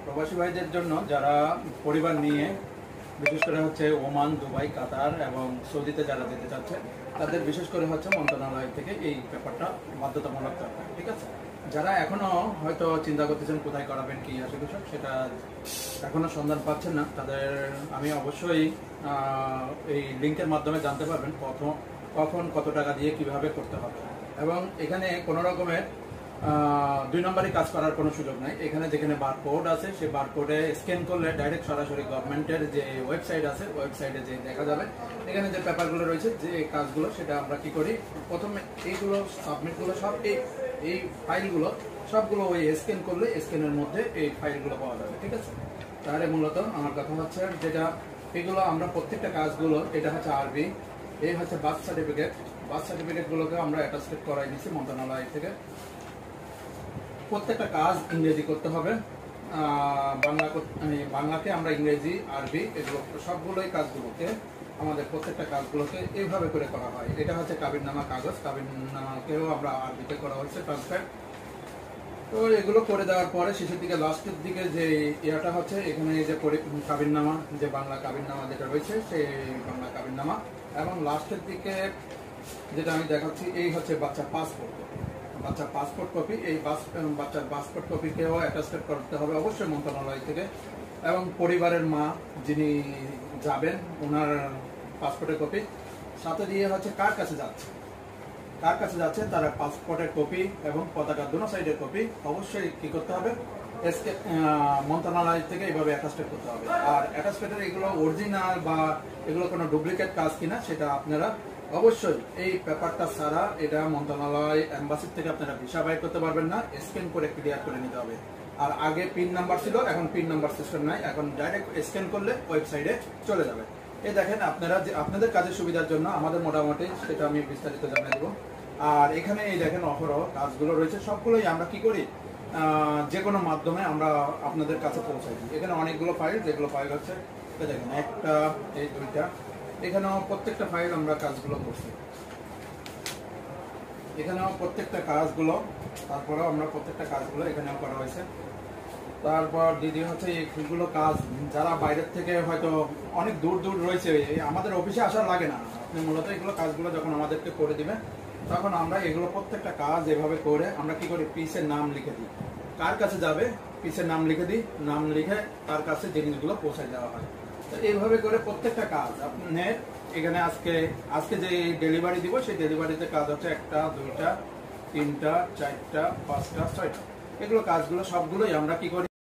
প্রবাসী ভাইদের জন্য যারা পরিবার নিয়ে বিশেষ করে হচ্ছে ওমান, দুবাই, কাতার এবং সৌদিতে যারা যেতে চাচ্ছে তাদের বিশেষ করে হচ্ছে মন্ত্রণালয় থেকে এই ব্যাপারটা বাধ্যতামূলক দরকার। ঠিক আছে, যারা এখনো হয়তো চিন্তা করতেছেন কোথায় করাবেন কি আসে বিষয়, সেটা এখনো সন্ধান পাচ্ছেন না, তাদের আমি অবশ্যই এই লিঙ্কের মাধ্যমে জানতে পারবেন কখন কত টাকা দিয়ে কিভাবে করতে হবে। এবং এখানে কোনো রকমের দুই নম্বরই কাজ করার কোনো সুযোগ নাই। এখানে যেখানে বারকোড আছে সেই বারকোডে স্ক্যান করলে ডাইরেক্ট সরাসরি গভর্নমেন্টের যে ওয়েবসাইট আছে ওয়েবসাইটে যে দেখা যাবে এখানে যে পেপারগুলো রয়েছে, যে কাজগুলো, সেটা আমরা কি করি, প্রথমে এইগুলো সাবমিটগুলো সব এই ফাইলগুলো সবগুলো ওই স্ক্যান করলে স্ক্যানের মধ্যে এই ফাইলগুলো পাওয়া যাবে। ঠিক আছে, তাহলে মূলত আমার কথা হচ্ছে যেটা এগুলো আমরা প্রত্যেকটা কাজগুলো, এটা হচ্ছে আরবি, এই হচ্ছে বার্থ সার্টিফিকেটগুলোকে আমরা অ্যাটাস্টেড করাই দিচ্ছি মন্ত্রণালয় থেকে। প্রত্যেকটা কাজ ইংরেজি করতে হবে, বাংলাকে আমরা ইংরেজি, আরবি, এগুলো সবগুলোই কাজগুলোকে আমাদের প্রত্যেকটা কাজগুলোকে এইভাবে করে করা হয়। এটা হচ্ছে কাবিননামা কাগজ, কাবিননামাকেও আমরা আরবিতে করা হচ্ছে ট্রান্সফার। তো এগুলো করে দেওয়ার পরে শেষের দিকে লাস্টের দিকে যে ইয়াটা হচ্ছে এখানে যে কাবিননামা, যে বাংলা কাবিননামা যেটা রয়েছে সেই বাংলা কাবিননামা, এবং লাস্টের দিকে যেটা আমি দেখাচ্ছি এই হচ্ছে বাচ্চার পাসপোর্ট কপি। এই বাচ্চার পাসপোর্ট কপিকেও অ্যাটাস্টেড করতে হবে অবশ্যই মন্ত্রণালয় থেকে, এবং পরিবারের মা যিনি যাবেন ওনার পাসপোর্টের কপি সাথে দিয়ে হচ্ছে কার কাছে যাচ্ছে তার পাসপোর্টের কপি এবং পতাকা দুনো সাইডের কপি অবশ্যই কি করতে হবে, মন্ত্রণালয় থেকে এইভাবে অ্যাটাস্টেড করতে হবে। আর অ্যাটাস্টেডের এগুলো অরিজিনাল বা এগুলো কোনো ডুপ্লিকেট কাজ কিনা সেটা আপনারা অবশ্যই এই পেপারটা ছাড়া এটা মন্ত্রণালয় এম্বাসি থেকে আপনারা ভিসা বাইর করতে পারবেন না, স্ক্যান করে ক্লিয়ার করে নিতে হবে। আর আগে পিন নাম্বার ছিল, এখন পিন নাম্বার সিস্টেম নাই, এখন ডাইরেক্ট স্ক্যান করলে ওয়েবসাইটে চলে যাবে। এই দেখেন আপনারা যে আপনাদের কাজের সুবিধার জন্য আমাদের মোটামুটি সেটা আমি বিস্তারিত জানিয়ে দেবো। আর এখানে এই দেখেন অহরহ কাজগুলো রয়েছে, সবগুলোই আমরা কি করি, যে কোনো মাধ্যমে আমরা আপনাদের কাছে পৌঁছাই দিই। এখানে অনেকগুলো ফাইল, যেগুলো ফাইল হচ্ছে দেখেন একটা, এই দুইটা, এখানেও প্রত্যেকটা ফাইল আমরা কাজগুলো করছি, এখানেও প্রত্যেকটা কাজগুলো, তারপরেও আমরা প্রত্যেকটা কাজগুলো এখানেও করা হয়েছে। তারপর দ্বিতীয় হচ্ছে এইগুলো কাজ যারা বাইরের থেকে হয়তো অনেক দূর রয়েছে, আমাদের অফিসে আসা লাগে না, আপনি মূলত এগুলো কাজগুলো যখন আমাদেরকে করে দিবেন তখন আমরা এগুলো প্রত্যেকটা কাজ এভাবে করে আমরা কি করি, পিসের নাম লিখে দিই, কার কাছে যাবে পিসের নাম লিখে দিই, নাম লিখে তার কাছে জিনিসগুলো পৌঁছায় দেওয়া হয়। তো এইভাবে করে প্রত্যেকটা কাজ আপনার এখানে আজকে যে ডেলিভারি দিব সেই ডেলিভারিতে কাজ হচ্ছে 1টা 2টা 3টা 4টা 5টা 6টা, এগুলো কাজগুলো সবগুলোই আমরা কি করি।